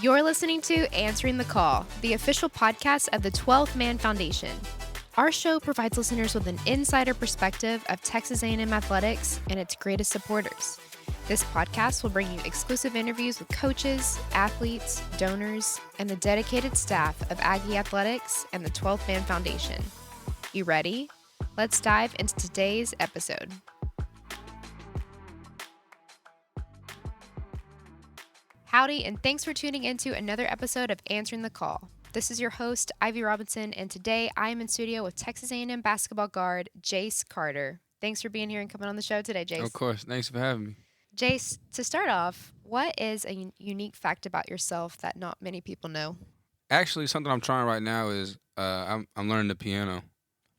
You're listening to Answering the Call, the official podcast of the 12th Man Foundation. Our show provides listeners with an insider perspective of Texas A&M athletics and its greatest supporters. This podcast will bring you exclusive interviews with coaches, athletes, donors, and the dedicated staff of Aggie Athletics and the 12th Man Foundation. You ready? Let's dive into today's episode. Howdy, and thanks for tuning into another episode of Answering the Call. This is your host, Ivy Robinson, and today I am in studio with Texas A&M basketball guard Jace Carter. Thanks for being here and coming on the show today, Jace. Of course. Thanks for having me. Jace, to start off, what is a unique fact about yourself that not many people know? Actually, something I'm trying right now is I'm learning the piano.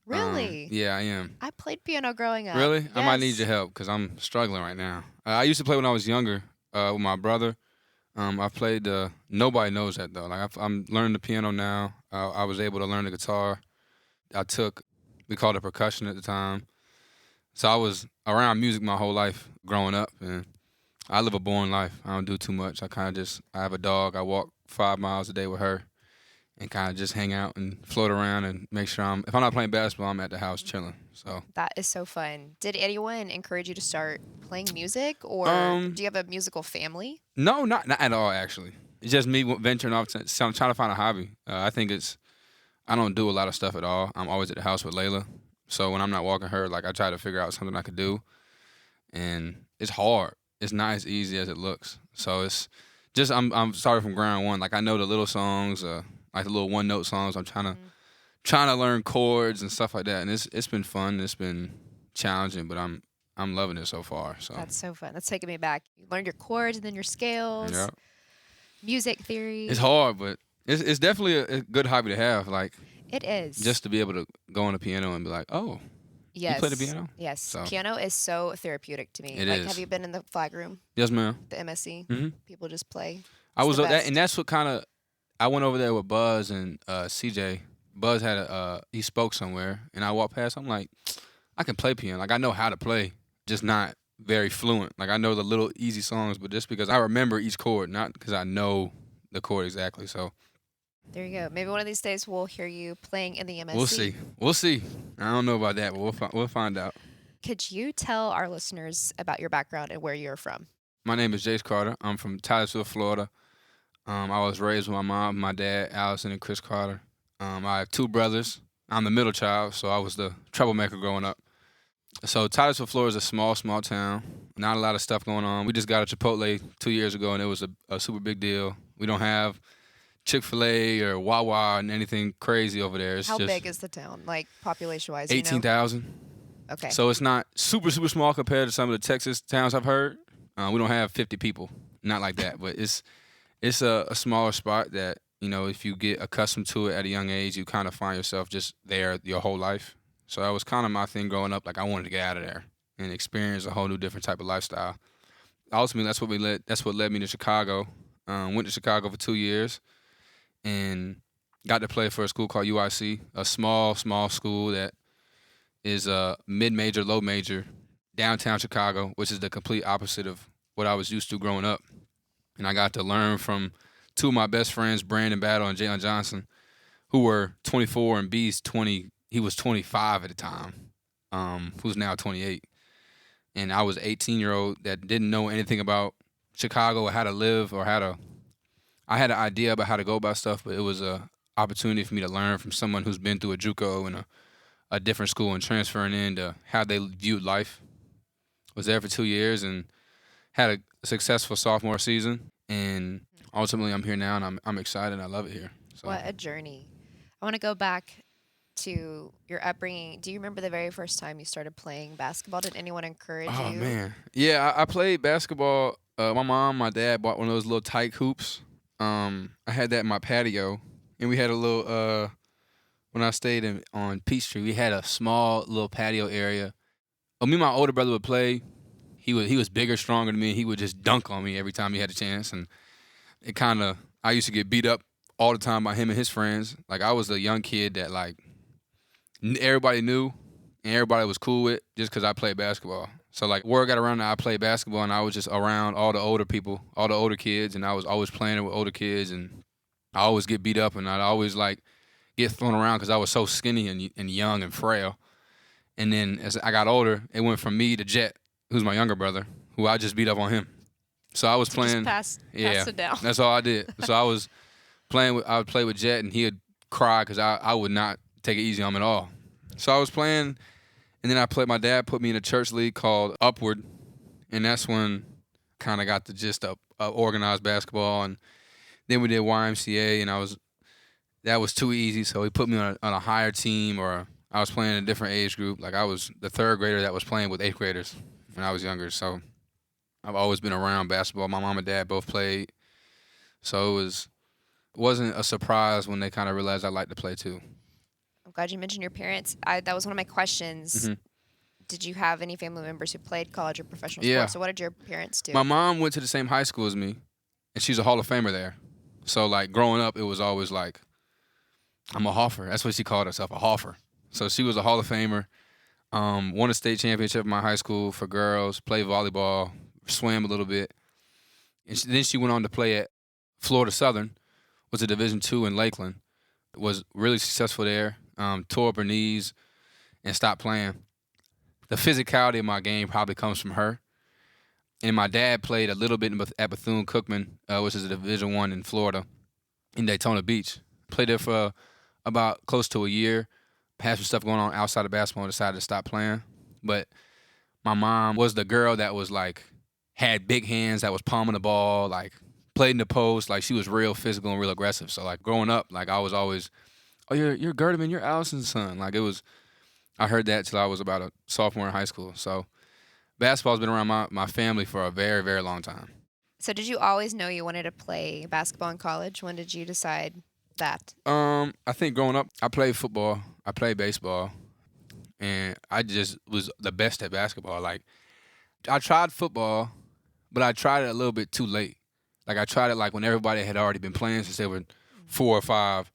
Really? Yeah, I am. I played piano growing up. Really? Yes. I might need your help because I'm struggling right now. I used to play when I was younger with my brother. I played nobody knows that, though. Like I'm learning the piano now. I was able to learn the guitar. We called it percussion at the time. So I was around music my whole life growing up, and I live a boring life. I don't do too much. I have a dog. I walk 5 miles a day with her and kind of just hang out and float around and make sure if I'm not playing basketball, I'm at the house chilling. So that is so fun. Did anyone encourage you to start playing music, or do you have a musical family? No, not at all, actually. It's just me venturing off. I'm trying to find a hobby. I don't do a lot of stuff at all. I'm always at the house with Layla. So when I'm not walking her, like I try to figure out something I could do. And it's hard. It's not as easy as it looks. So it's just I'm starting from ground one. Like I know the little songs, like the little one-note songs. I'm trying to learn chords and stuff like that. And it's been fun. It's been challenging, but I'm loving it so far. So that's so fun. That's taking me back. You learned your chords and then your scales. Yeah. Music theory. It's hard, but it's definitely a good hobby to have. Like it is. Just to be able to go on the piano and be like, oh, yes. You play the piano? Yes. So. Piano is so therapeutic to me. It is. Have you been in the flag room? Yes, ma'am. The MSC? Mm-hmm. People just play. I was that, and that's what I went over there with Buzz and CJ. Buzz he spoke somewhere, and I walked past. I'm like, I can play piano. Like I know how to play, just not very fluent. Like I know the little easy songs, but just because I remember each chord, not because I know the chord exactly. So there you go. Maybe one of these days we'll hear you playing in the MSC. We'll see. I don't know about that, but we'll find out. Could you tell our listeners about your background and where you're from? My name is Jace Carter. I'm from Titusville, Florida. I was raised with my mom, my dad, Allison and Chris Carter. I have 2 brothers. I'm the middle child, so I was the troublemaker growing up. So Titusville, Florida is a small town. Not a lot of stuff going on. We just got a Chipotle 2 years ago, and it was a super big deal. We don't have Chick-fil-A or Wawa and anything crazy over there. How big is the town, like population-wise? 18,000. Okay. So it's not super small compared to some of the Texas towns I've heard. We don't have 50 people, not like that, but it's a smaller spot that, if you get accustomed to it at a young age, you kind of find yourself just there your whole life. So that was kind of my thing growing up. Like I wanted to get out of there and experience a whole new different type of lifestyle. Ultimately, that's what led me to Chicago. Went to Chicago for 2 years and got to play for a school called UIC, a small school that is a mid-major, low-major, downtown Chicago, which is the complete opposite of what I was used to growing up. And I got to learn from 2 of my best friends, Brandon Battle and Jalen Johnson, who were 24 and B's 20. He was 25 at the time, who's now 28. And I was an 18-year-old that didn't know anything about Chicago or how to live or I had an idea about how to go about stuff, but it was an opportunity for me to learn from someone who's been through a JUCO and a different school and transferring into how they viewed life. Was there for 2 years and had a successful sophomore season. And ultimately, I'm here now, and I'm excited. I love it here. So. What a journey. I want to go back to your upbringing. Do you remember the very first time you started playing basketball? Did anyone encourage you? Oh, man. Yeah, I played basketball. My mom, my dad bought one of those little tyke hoops. I had that in my patio, and we had a little when I stayed on Peachtree, we had a small little patio area. Me and my older brother would play. He was bigger, stronger than me. He would just dunk on me every time he had a chance, and I used to get beat up all the time by him and his friends. Like I was a young kid that everybody knew and everybody was cool with just because I played basketball. So, like, word got around that I played basketball, and I was just around all the older people, all the older kids, and I was always playing with older kids, and I always get beat up, and I'd always, like, get thrown around because I was so skinny and young and frail. And then as I got older, it went from me to Jet, who's my younger brother, who I just beat up on him. So I was playing. Just pass it down. That's all I did. So I would play with Jet, and he would cry because I would not take it easy on him at all. So I was playing, and then my dad put me in a church league called Upward, and that's when I kind of got the gist of organized basketball. And then we did YMCA, and that was too easy, so he put me on a higher team, or I was playing in a different age group. Like, I was the third grader that was playing with eighth graders when I was younger. So I've always been around basketball. My mom and dad both played. So it wasn't a surprise when they kind of realized I liked to play too. I'm glad you mentioned your parents. That was one of my questions. Mm-hmm. Did you have any family members who played college or professional Yeah. sports? So what did your parents do? My mom went to the same high school as me, and she's a Hall of Famer there. So, like, growing up, it was always like, I'm a Hoffer. That's what she called herself, a Hoffer. So she was a Hall of Famer, won a state championship in my high school for girls, played volleyball, swam a little bit. And then she went on to play at Florida Southern, was a Division II in Lakeland, was really successful there, tore up her knees and stopped playing. The physicality of my game probably comes from her. And my dad played a little bit at Bethune-Cookman, which is a Division I in Florida, in Daytona Beach. Played there for about close to a year. Had some stuff going on outside of basketball and decided to stop playing. But my mom was the girl that was, like, had big hands, that was palming the ball, like, played in the post. Like, she was real physical and real aggressive. So, like, growing up, like, I was always, oh, you're Gerdeman, you're Allison's son. Like, I heard that till I was about a sophomore in high school. So basketball's been around my family for a very, very long time. So did you always know you wanted to play basketball in college? When did you decide that? I think growing up, I played football, I played baseball, and I just was the best at basketball. Like, I tried football, but I tried it a little bit too late. Like, I tried it, like, when everybody had already been playing since they were 4 or 5.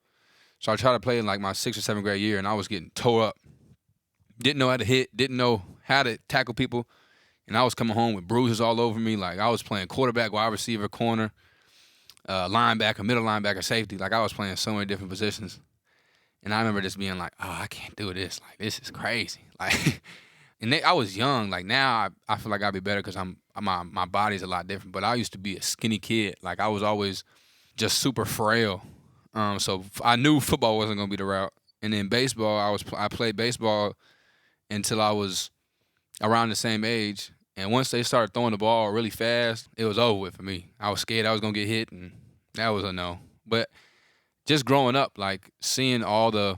So I tried to play in, like, my 6th or 7th grade year, and I was getting tore up. Didn't know how to hit, didn't know how to tackle people, and I was coming home with bruises all over me. Like, I was playing quarterback, wide receiver, corner, linebacker, middle linebacker, safety. Like, I was playing so many different positions. And I remember just being like, oh, I can't do this. Like, this is crazy. Like, I was young. Like, now I feel like I'd be better because my body's a lot different. But I used to be a skinny kid. Like, I was always just super frail. So I knew football wasn't going to be the route. And then baseball, I played baseball until I was around the same age. And once they started throwing the ball really fast, it was over with for me. I was scared I was going to get hit, and that was a no. But just growing up, like, seeing all the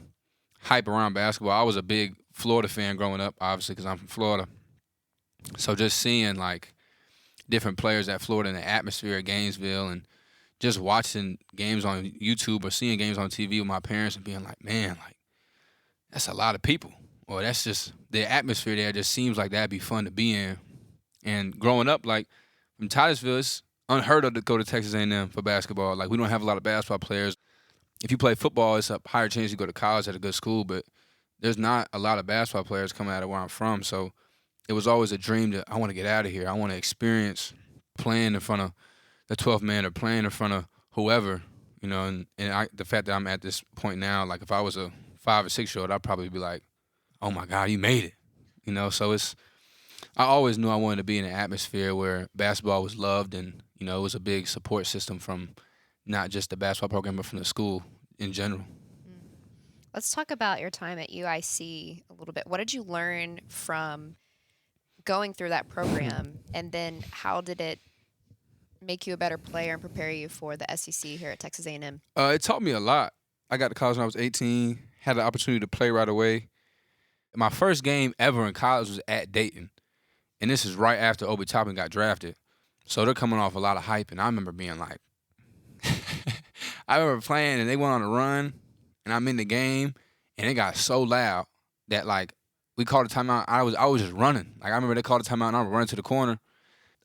hype around basketball, I was a big Florida fan growing up, obviously, because I'm from Florida. So just seeing, like, different players at Florida and the atmosphere at Gainesville, and just watching games on YouTube or seeing games on TV with my parents and being like, man, like, that's a lot of people. Or that's just the atmosphere there just seems like that'd be fun to be in. And growing up, like, from Titusville, it's unheard of to go to Texas A&M for basketball. Like, we don't have a lot of basketball players. If you play football, it's a higher chance you go to college at a good school, but there's not a lot of basketball players coming out of where I'm from. So it was always a dream that I want to get out of here. I want to experience playing in front of the 12th man or playing in front of whoever, you know. And the fact that I'm at this point now, like, if I was a 5 or 6-year-old, I'd probably be like, oh my God, you made it, you know. So I always knew I wanted to be in an atmosphere where basketball was loved, and, you know, it was a big support system from not just the basketball program, but from the school in general. Let's talk about your time at UIC a little bit. What did you learn from going through that program, and then how did it make you a better player and prepare you for the SEC here at Texas A&M? It taught me a lot. I got to college when I was 18, had the opportunity to play right away. My first game ever in college was at Dayton, and this is right after Obi Toppin got drafted. So they're coming off a lot of hype, and I remember being like, I remember playing, and they went on a run, and I'm in the game, and it got so loud that, like, we called a timeout. I was just running. Like, I remember they called a timeout, and I was running to the corner.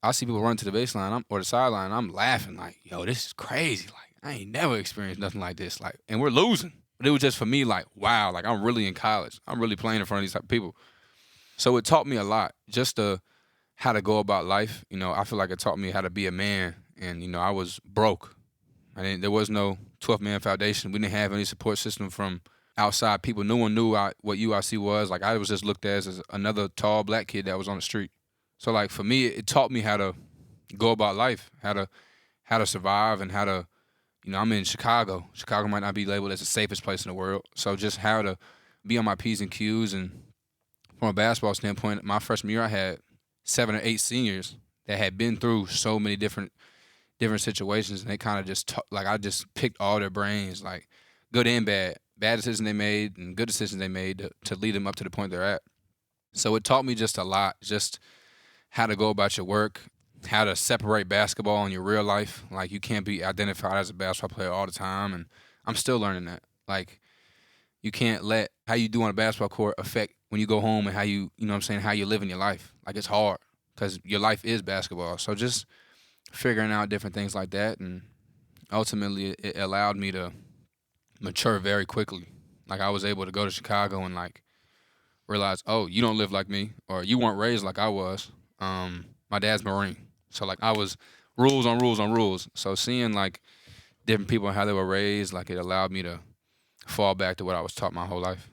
I see people run to the baseline or the sideline, and I'm laughing like, yo, this is crazy. Like, I ain't never experienced nothing like this. Like, and we're losing. But it was just for me like, wow, like, I'm really in college. I'm really playing in front of these type of people. So it taught me a lot, just the how to go about life. I feel like it taught me how to be a man. And I was broke. There was no 12th man foundation. We didn't have any support system from outside people. No one knew what UIC was. Like, I was just looked at as another tall black kid that was on the street. So, like, for me, it taught me how to go about life, how to survive, and how to, I'm in Chicago. Chicago might not be labeled as the safest place in the world. So just how to be on my P's and Q's. And from a basketball standpoint, my freshman year, I had 7 or 8 seniors that had been through so many different situations, and they kind of just I just picked all their brains, like good and bad decisions they made and good decisions they made to lead them up to the point they're at. So it taught me just a lot, just how to go about your work, how to separate basketball and your real life. Like, you can't be identified as a basketball player all the time, and I'm still learning that. Like, you can't let how you do on a basketball court affect when you go home and how you how you live in your life. Like, it's hard because your life is basketball. So just figuring out different things like that, and ultimately it allowed me to mature very quickly. Like, I was able to go to Chicago and like realize, oh, you don't live like me, or you weren't raised like I was. My dad's Marine, so like I was rules on rules on rules. So seeing like different people and how they were raised, like, it allowed me to fall back to what I was taught my whole life.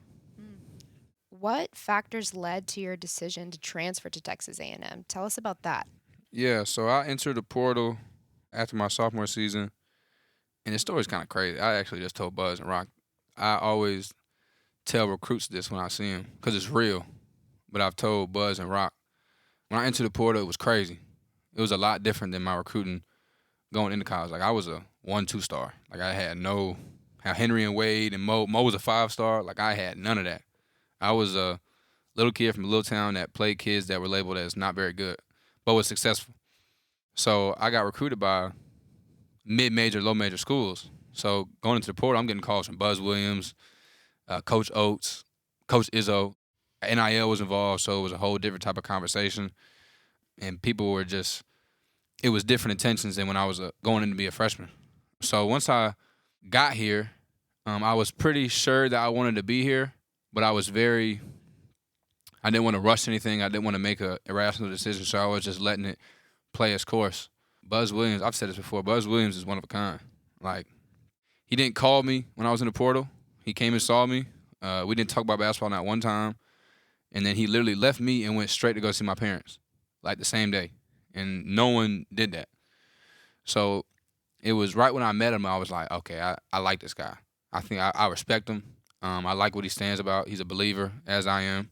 What factors led to your decision to transfer to Texas A&M? Tell us about that. Yeah, so I entered the portal after my sophomore season, and the story's kind of crazy. I actually just told Buzz and Rock. I always tell recruits this when I see them because it's real, but I've told Buzz and Rock. When I entered the portal, it was crazy. It was a lot different than my recruiting going into college. Like, I was a 1-2 star. Like, I had how Henry and Wade and Mo was a 5-star. Like, I had none of that. I was a little kid from a little town that played kids that were labeled as not very good, but was successful. So I got recruited by mid-major, low-major schools. So going into the portal, I'm getting calls from Buzz Williams, Coach Oates, Coach Izzo. NIL was involved, so it was a whole different type of conversation. And people were it was different intentions than when I was going in to be a freshman. So once I got here, I was pretty sure that I wanted to be here, but I didn't want to rush anything. I didn't want to make a irrational decision, so I was just letting it play its course. Buzz Williams, I've said this before, Buzz Williams is one of a kind. Like, he didn't call me when I was in the portal. He came and saw me. We didn't talk about basketball not one time. And then he literally left me and went straight to go see my parents, like the same day. And no one did that. So it was right when I met him, I was like, okay, I like this guy. I think I respect him. I like what he stands about. He's a believer, as I am.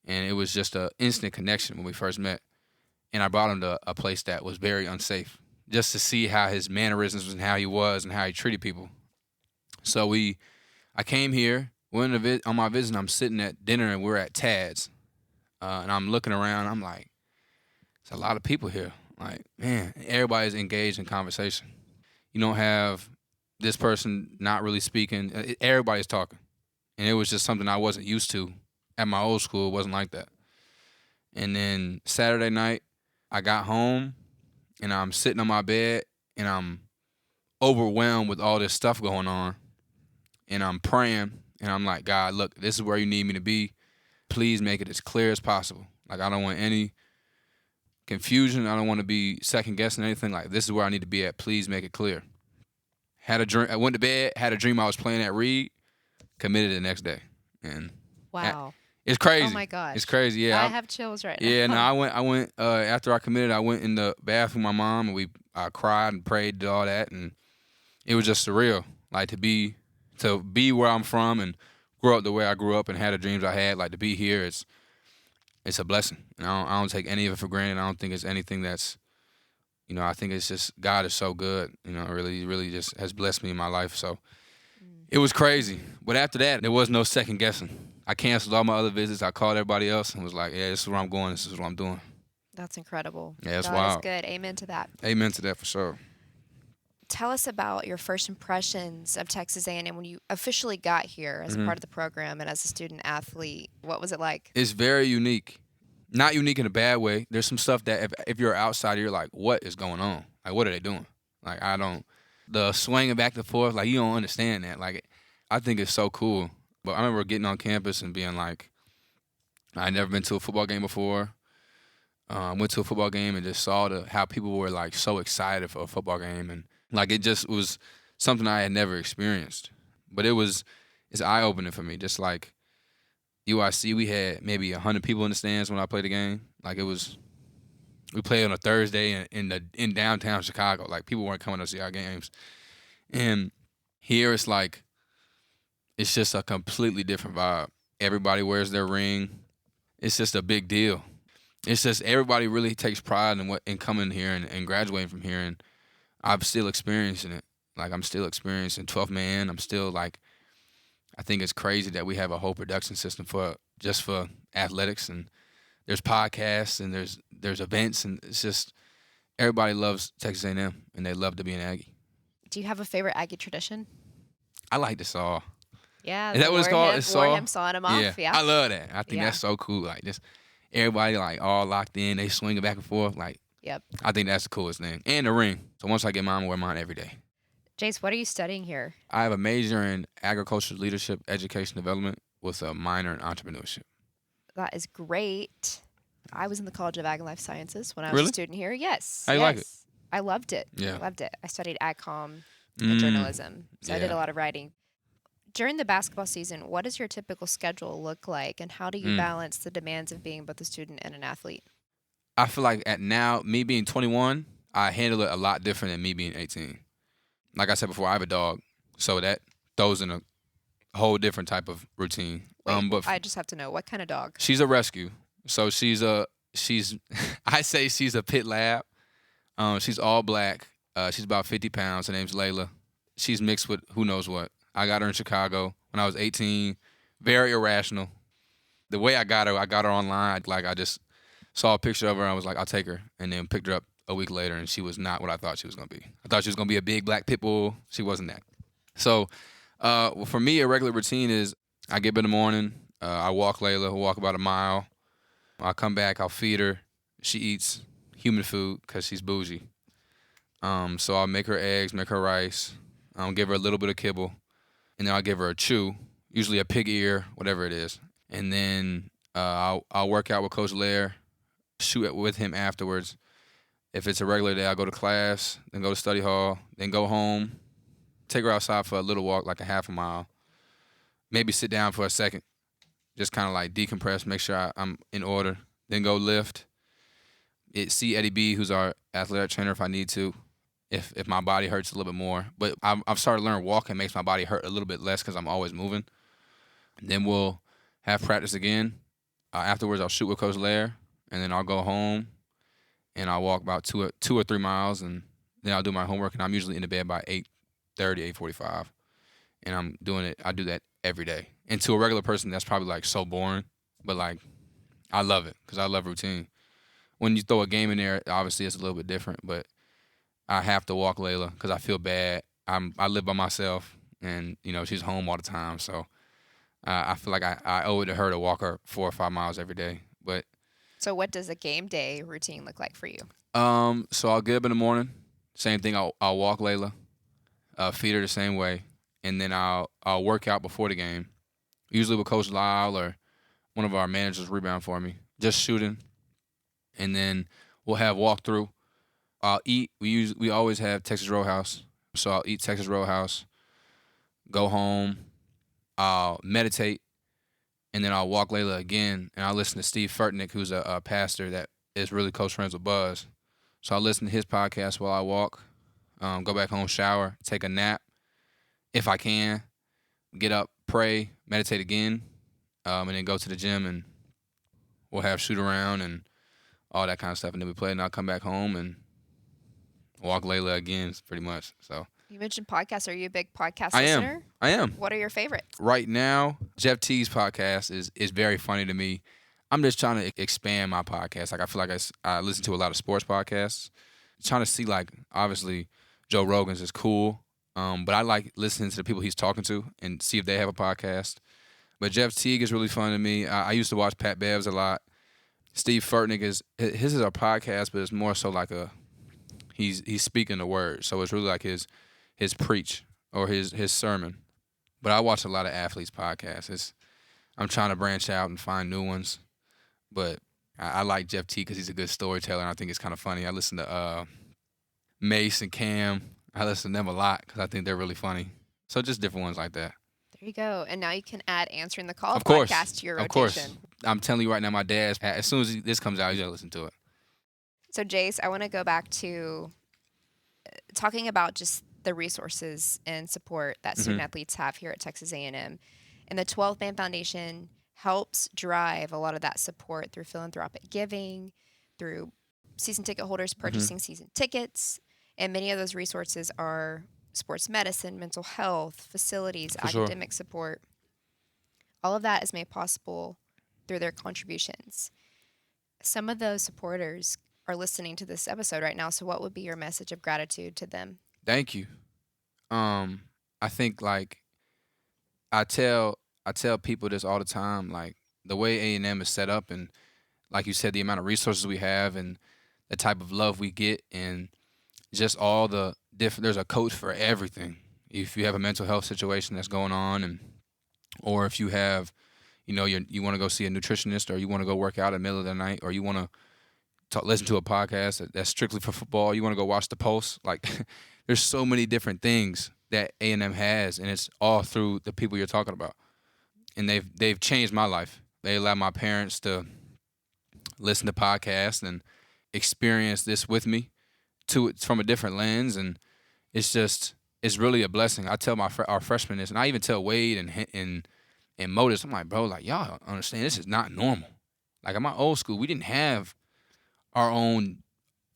And it was just an instant connection when we first met. And I brought him to a place that was very unsafe, just to see how his mannerisms and how he was and how he treated people. So I came here, went on my visit, and I'm sitting at dinner, and we're at Tad's. And I'm looking around, I'm like, there's a lot of people here. Like, man, everybody's engaged in conversation. You don't have this person not really speaking. Everybody's talking. And it was just something I wasn't used to. At my old school, it wasn't like that. And then Saturday night, I got home, and I'm sitting on my bed, and I'm overwhelmed with all this stuff going on. And I'm praying, and I'm like, God, look, this is where you need me to be. Please make it as clear as possible. Like, I don't want any confusion. I don't want to be second-guessing anything. Like, this is where I need to be at. Please make it clear. Had a dream. I went to bed, had a dream I was playing at Reed, committed the next day. And wow. It's crazy. Oh my gosh. It's crazy. Yeah. I have chills right now. Yeah, no, I went after I committed, I went in the bathroom with my mom, and I cried and prayed, did all that, and it was just surreal. Like, to be where I'm from and grow up the way I grew up and had the dreams I had, like, to be here, it's a blessing. And I don't take any of it for granted. I don't think it's anything that's, I think it's just God is so good. Really just has blessed me in my life. So it was crazy. But after that, there was no second guessing. I canceled all my other visits. I called everybody else and was like, yeah, this is where I'm going. This is what I'm doing. That's incredible. Yeah, it's God wild. is good. Amen to that. Amen to that for sure. Tell us about your first impressions of Texas A&M when you officially got here as a part of the program and as a student athlete. What was it like? It's very unique. Not unique in a bad way. There's some stuff that if you're outside, you're like, what is going on? Like, what are they doing? Like, the swinging back and forth, like, you don't understand that. Like, I think it's so cool. But I remember getting on campus and being like, I'd never been to a football game before. Went to a football game and just saw how people were like so excited for a football game, and like it just was something I had never experienced. But it's eye opening for me. Just like UIC, we had maybe 100 people in the stands when I played the game. Like we played on a Thursday in downtown Chicago. Like people weren't coming to see our games, and here it's like it's just a completely different vibe. Everybody wears their ring. It's just a big deal. It's just everybody really takes pride in coming here and graduating from here, and I'm still experiencing it. Like I'm still experiencing 12th man. I'm still like, I think it's crazy that we have a whole production system for athletics, and there's podcasts and there's events, and it's just everybody loves Texas A&M and they love to be an Aggie. Do you have a favorite Aggie tradition? I like the saw. Yeah, Is that what it's called? It's saw? him sawing him off. Yeah, I love that. I think that's so cool. Like just everybody like all locked in, they swing it back and forth. Like, yep. I think that's the coolest thing. And the ring. So once I get mine, I wear mine every day. Jace, what are you studying here? I have a major in agriculture, leadership, education, development with a minor in entrepreneurship. That is great. I was in the College of Ag and Life Sciences when I was a student here. Yes. How you like it? I loved it. Yeah. I loved it. I studied AgCom and journalism, so I did a lot of writing. During the basketball season, what does your typical schedule look like, and how do you balance the demands of being both a student and an athlete? I feel like me being 21, I handle it a lot different than me being 18. Like I said before, I have a dog, so that throws in a whole different type of routine. Wait, but I just have to know, what kind of dog? She's a rescue, so I say she's a pit lab. She's all black. She's about 50 pounds. Her name's Layla. She's mixed with who knows what. I got her in Chicago when I was 18. Very irrational. The way I got her online. Like I just saw a picture of her and I was like, I'll take her. And then picked her up a week later, and she was not what I thought she was going to be. I thought she was going to be a big black pit bull. She wasn't that. So for me, a regular routine is I get up in the morning. I walk Layla. We'll walk about a mile. I'll come back. I'll feed her. She eats human food because she's bougie. So I'll make her eggs, make her rice. I'll give her a little bit of kibble. And then I'll give her a chew, usually a pig ear, whatever it is. And then I'll work out with Coach Lair, shoot with him afterwards. If it's a regular day, I'll go to class, then go to study hall, then go home, take her outside for a little walk, like a half a mile, maybe sit down for a second, just kind of like decompress, make sure I'm in order, then go lift. See Eddie B, who's our athletic trainer, if I need to. If my body hurts a little bit more. But I've started learning walking makes my body hurt a little bit less because I'm always moving. And then we'll have practice again. Afterwards, I'll shoot with Coach Lair, and then I'll go home, and I'll walk about 2 or 3 miles, and then I'll do my homework, and I'm usually in the bed by 8:30, 8:45. And I'm doing it. I do that every day. And to a regular person, that's probably like so boring, but like I love it because I love routine. When you throw a game in there, obviously it's a little bit different, but I have to walk Layla because I feel bad. I live by myself, and she's home all the time, so I feel like I owe it to her to walk her 4 or 5 miles every day. But so, what does a game day routine look like for you? So I'll get up in the morning. Same thing. I'll walk Layla, feed her the same way, and then I'll work out before the game. Usually with Coach Lyle or one of our managers rebound for me, just shooting, and then we'll have walkthrough. I'll eat. We always have Texas Roadhouse, so I'll eat Texas Roadhouse, go home, I'll meditate, and then I'll walk Layla again, and I'll listen to Steve Furtnick, who's a pastor that is really close friends with Buzz. So I'll listen to his podcast while I walk, go back home, shower, take a nap, if I can, get up, pray, meditate again, and then go to the gym, and we'll have shoot around and all that kind of stuff, and then we play, and I'll come back home and walk Layla again, pretty much. So you mentioned podcasts. Are you a big podcast listener? I am. What are your favorites? Right now, Jeff T's podcast is very funny to me. I'm just trying to expand my podcast. Like I feel like I listen to a lot of sports podcasts. Trying to see, like, obviously Joe Rogan's is cool, but I like listening to the people he's talking to and see if they have a podcast. But Jeff Teague is really fun to me. I used to watch Pat Bev a lot. Steve Furtnick his is a podcast, but it's more so like he's speaking the word. So it's really like his preach or his sermon. But I watch a lot of athletes' podcasts. I'm trying to branch out and find new ones. But I like Jeff T because he's a good storyteller, and I think it's kind of funny. I listen to Mace and Cam. I listen to them a lot because I think they're really funny. So just different ones like that. There you go. And now you can add Answering the Call Of course. podcast to your Of course. rotation. I'm telling you right now, my dad's, as soon as this comes out, he's going to listen to it. So, Jace, I want to go back to talking about just the resources and support that student athletes have here at Texas A&M. And the 12th Man Foundation helps drive a lot of that support through philanthropic giving, through season ticket holders purchasing season tickets. And many of those resources are sports medicine, mental health, facilities, academic support. All of that is made possible through their contributions. Some of those supporters are listening to this episode right now, so what would be your message of gratitude to them? Thank you. I think like I tell people this all the time, like the way A&M is set up, and like you said, the amount of resources we have and the type of love we get, and just all the different. There's a coach for everything. If you have a mental health situation that's going on, or if you have, you want to go see a nutritionist, or you want to go work out in the middle of the night, or you want to listen to a podcast that's strictly for football, you want to go watch the Post. Like, there's so many different things that A&M has, and it's all through the people you're talking about. And they've changed my life. They allowed my parents to listen to podcasts and experience this with me from a different lens, and it's really a blessing. I tell our freshmen this, and I even tell Wade and Modus, I'm like, bro, like, y'all don't understand, this is not normal. Like, at my old school, we didn't have our own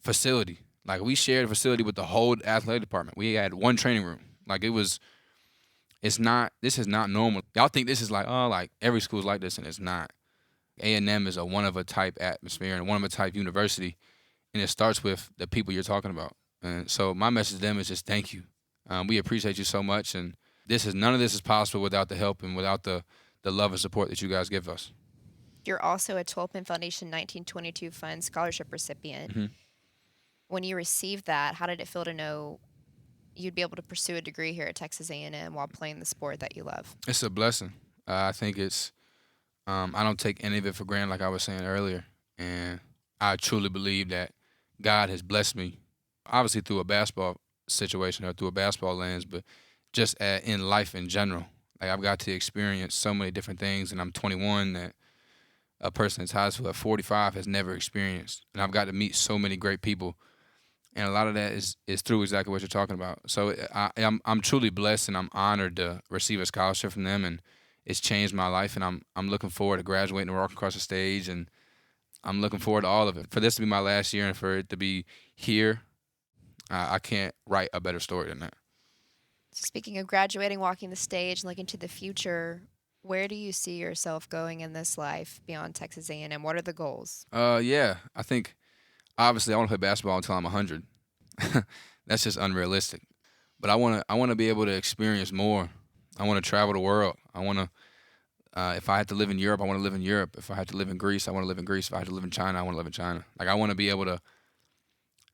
facility. Like, we shared a facility with the whole athletic department. We had one training room. Like, this is not normal. Y'all think this is like, oh, like every school's like this, and it's not. A&M is a one-of-a-type atmosphere and one-of-a-type university, and it starts with the people you're talking about. And so my message to them is just thank you. We appreciate you so much, and none of this is possible without the help and without the love and support that you guys give us. You're also a 12th Man Foundation 1922 Fund scholarship recipient. When you received that, how did it feel to know you'd be able to pursue a degree here at Texas A&M while playing the sport that you love? It's a blessing. I think it's I don't take any of it for granted, like I was saying earlier, and I truly believe that God has blessed me, obviously through a basketball situation or through a basketball lens, but just in life in general. Like, I've got to experience so many different things, and I'm 21 that a person that's high school at 45 has never experienced. And I've got to meet so many great people, and a lot of that is through exactly what you're talking about. So I'm truly blessed, and I'm honored to receive a scholarship from them, and it's changed my life, and I'm looking forward to graduating and walking across the stage, and I'm looking forward to all of it. For this to be my last year and for it to be here, I can't write a better story than that. So speaking of graduating, walking the stage, looking to the future, where do you see yourself going in this life beyond Texas A&M? What are the goals? I think obviously I want to play basketball until I'm 100. That's just unrealistic. But I want to be able to experience more. I want to travel the world. I want to. If I had to live in Europe, I want to live in Europe. If I had to live in Greece, I want to live in Greece. If I had to live in China, I want to live in China. Like, I want to be able to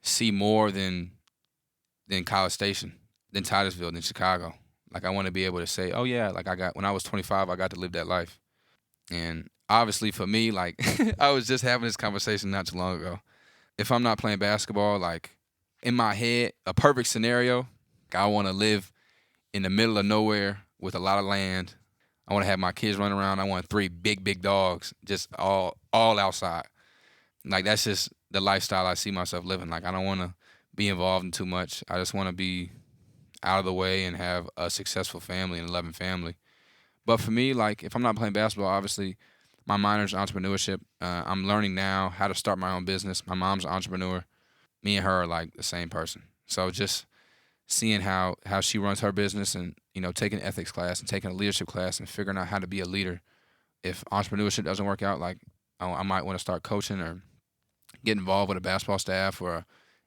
see more than College Station, than Titusville, than Chicago. Like, I want to be able to say, oh yeah, like when I was 25, I got to live that life. And obviously for me, like, I was just having this conversation not too long ago. If I'm not playing basketball, like, in my head, a perfect scenario, I want to live in the middle of nowhere with a lot of land. I want to have my kids run around. I want 3 big dogs, just all outside. Like, that's just the lifestyle I see myself living. Like, I don't want to be involved in too much. I just want to be out of the way and have a successful family and a loving family. But for me, like, if I'm not playing basketball, obviously my minor's entrepreneurship. I'm learning now how to start my own business. My mom's an entrepreneur. Me and her are like the same person. So just seeing how she runs her business, and taking an ethics class and taking a leadership class and figuring out how to be a leader. If entrepreneurship doesn't work out, like, I might want to start coaching or get involved with a basketball staff or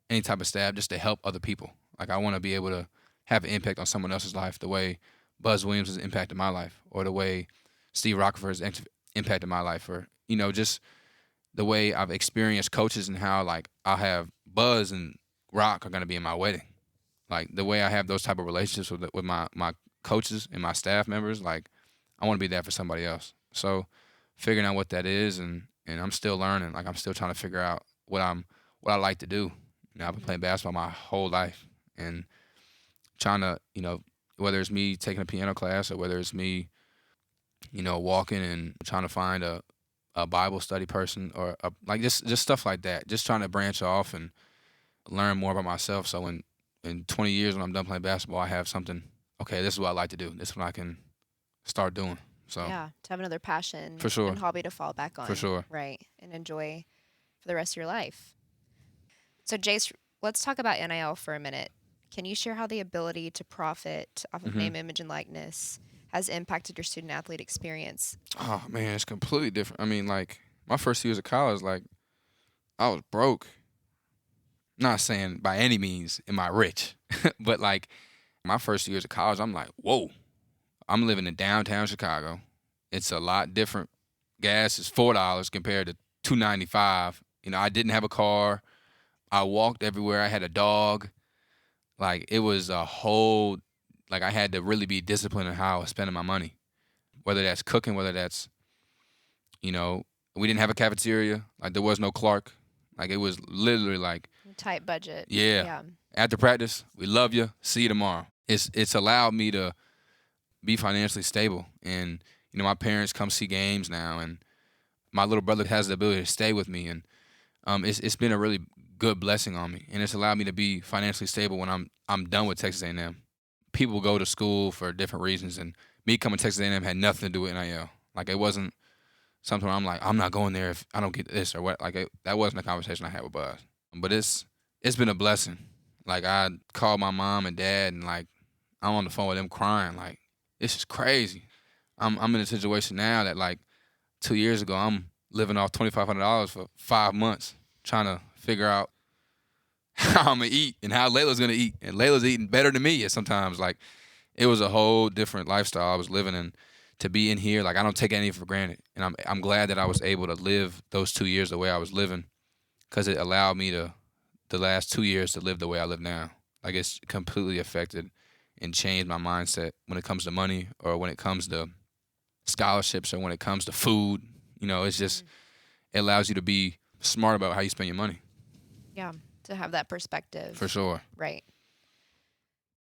any type of staff just to help other people. Like, I want to be able to have an impact on someone else's life the way Buzz Williams has impacted my life, or the way Steve Rockefeller has impacted my life, or just the way I've experienced coaches and how, like, I'll have Buzz and Rock are going to be in my wedding. Like, the way I have those type of relationships with my coaches and my staff members, like, I want to be that for somebody else. So figuring out what that is and and I'm still learning. Like I'm still trying to figure out what I like to do. I've been playing basketball my whole life, and trying to, whether it's me taking a piano class or whether it's me, walking and trying to find a Bible study person or like just stuff like that. Just trying to branch off and learn more about myself. So in 20 years when I'm done playing basketball, I have something. Okay, this is what I like to do. This is what I can start doing. So Yeah, to have another passion For sure. and hobby to fall back on. For sure. Right, and enjoy for the rest of your life. So, Jace, let's talk about NIL for a minute. Can you share how the ability to profit off of name, image, and likeness has impacted your student athlete experience? Oh man, it's completely different. I mean, like my first 2 years of college, like I was broke. Not saying by any means am I rich, but like my first 2 years of college, I'm like, whoa, I'm living in downtown Chicago. It's a lot different. Gas is $4 compared to $2.95. I didn't have a car. I walked everywhere. I had a dog. Like it was a whole, like I had to really be disciplined in how I was spending my money. Whether that's cooking, whether that's, we didn't have a cafeteria. Like there was no Clark. Like it was literally like, Tight budget. yeah. After practice, we love you. See you tomorrow. It's allowed me to be financially stable. And, my parents come see games now, and my little brother has the ability to stay with me. And it's been a really good blessing on me. And it's allowed me to be financially stable when I'm done with Texas A&M. People go to school for different reasons, and me coming to Texas A&M had nothing to do with NIL. Like it wasn't something where I'm like, I'm not going there if I don't get this or what. Like that wasn't a conversation I had with Buzz. But it's been a blessing. Like I called my mom and dad, and like I'm on the phone with them crying. Like this is crazy. I'm in a situation now that like 2 years ago I'm living off $2,500 for 5 months, trying to figure out how I'm gonna eat and how Layla's gonna eat. And Layla's eating better than me. Sometimes like it was a whole different lifestyle I was living in. To be in here, like I don't take anything for granted, and I'm glad that I was able to live those 2 years the way I was living, because it allowed me to the last 2 years to live the way I live now. Like it's completely affected and changed my mindset when it comes to money or when it comes to scholarships or when it comes to food. It's just it allows you to be smart about how you spend your money. Yeah, to have that perspective. For sure. Right.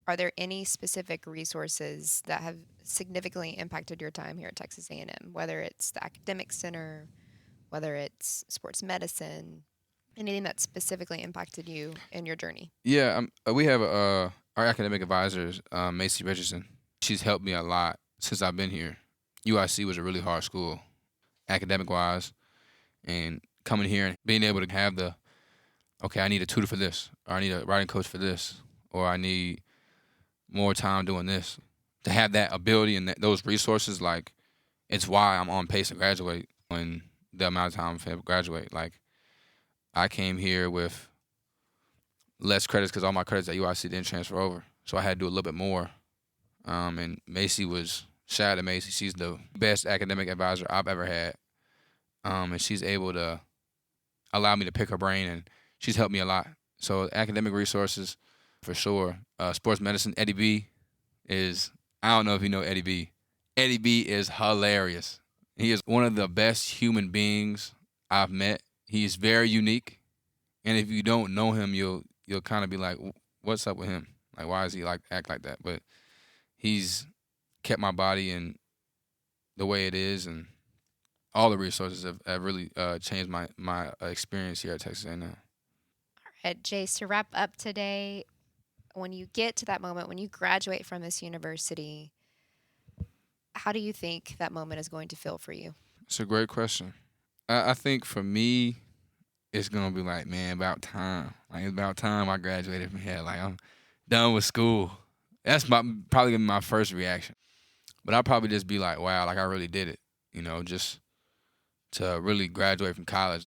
Are there any specific resources that have significantly impacted your time here at Texas A&M, whether it's the academic center, whether it's sports medicine, anything that specifically impacted you in your journey? Yeah, we have our academic advisor, Macy Richardson. She's helped me a lot since I've been here. UIC was a really hard school, academic-wise, and coming here and being able to have I need a tutor for this, or I need a writing coach for this, or I need more time doing this. To have that ability and those resources, like, it's why I'm on pace to graduate when the amount of time I'm graduate. Like, I came here with less credits because all my credits at UIC didn't transfer over. So I had to do a little bit more. And Macy shout out to Macy. She's the best academic advisor I've ever had. And she's able to allow me to pick her brain, and she's helped me a lot. So academic resources, for sure. Sports medicine, Eddie B I don't know if you know Eddie B. Eddie B is hilarious. He is one of the best human beings I've met. He is very unique. And if you don't know him, you'll kind of be like, what's up with him? Like, why does he act like that? But he's kept my body in the way it is, and all the resources have really changed my experience here at Texas A&M. All right, Jace, to wrap up today, when you get to that moment, when you graduate from this university, how do you think that moment is going to feel for you? It's a great question. I think for me, it's going to be like, man, about time. Like, it's about time I graduated from here. Like, I'm done with school. That's probably going to be my first reaction. But I'll probably just be like, wow, like I really did it, just to really graduate from college.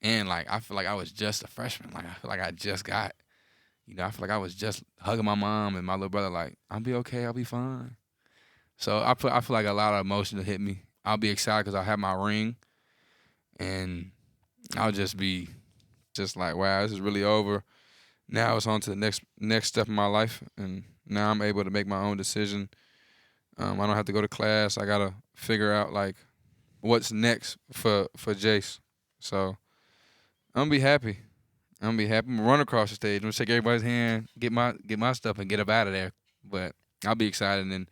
And, like, I feel like I was just a freshman. Like, I feel like I just got, I feel like I was just hugging my mom and my little brother, like, I'll be okay, I'll be fine. So I feel like a lot of emotion will hit me. I'll be excited because I'll have my ring. And I'll just be just like, wow, this is really over. Now it's on to the next step in my life. And now I'm able to make my own decision. I don't have to go to class. I got to figure out, like, what's next for Jace. So I'm gonna be happy. I'm gonna be happy. I'm gonna run across the stage. I'm gonna shake everybody's hand, get my stuff, and get up out of there. But I'll be excited and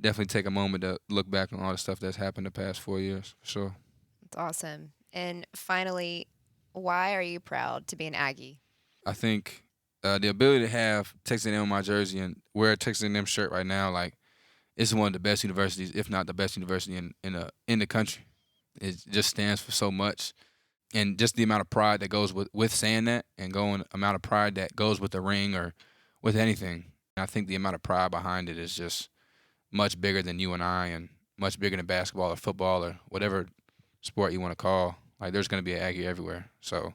definitely take a moment to look back on all the stuff that's happened the past 4 years. For sure. That's awesome. And finally, why are you proud to be an Aggie? I think the ability to have Texas A&M on my jersey and wear a Texas A&M shirt right now, like it's one of the best universities, if not the best university in the country. It just stands for so much, and just the amount of pride that goes with saying that, and going amount of pride that goes with the ring or with anything. I think the amount of pride behind it is just much bigger than you and I, and much bigger than basketball or football or whatever sport you want to call. Like there's gonna be an Aggie everywhere. So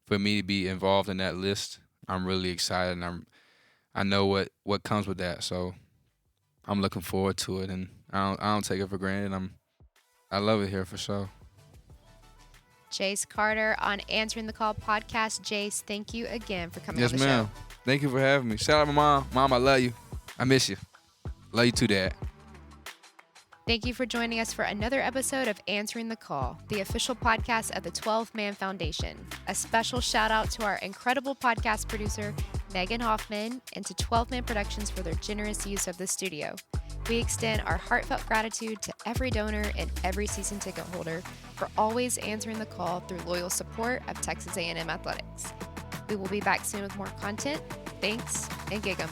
for me to be involved in that list, I'm really excited, and I know what comes with that. So I'm looking forward to it, and I don't take it for granted. I love it here for sure. Jace Carter on Answering the Call podcast. Jace, thank you again for coming Yes, on the ma'am. show. Thank you for having me. Shout out to my mom. Mom, I love you. I miss you. Love you too, Dad. Thank you for joining us for another episode of Answering the Call, the official podcast of the 12-Man Foundation. A special shout out to our incredible podcast producer, Megan Hoffman, and to 12-Man Productions for their generous use of the studio. We extend our heartfelt gratitude to every donor and every season ticket holder for always answering the call through loyal support of Texas A&M Athletics. We will be back soon with more content. Thanks, and gig 'em.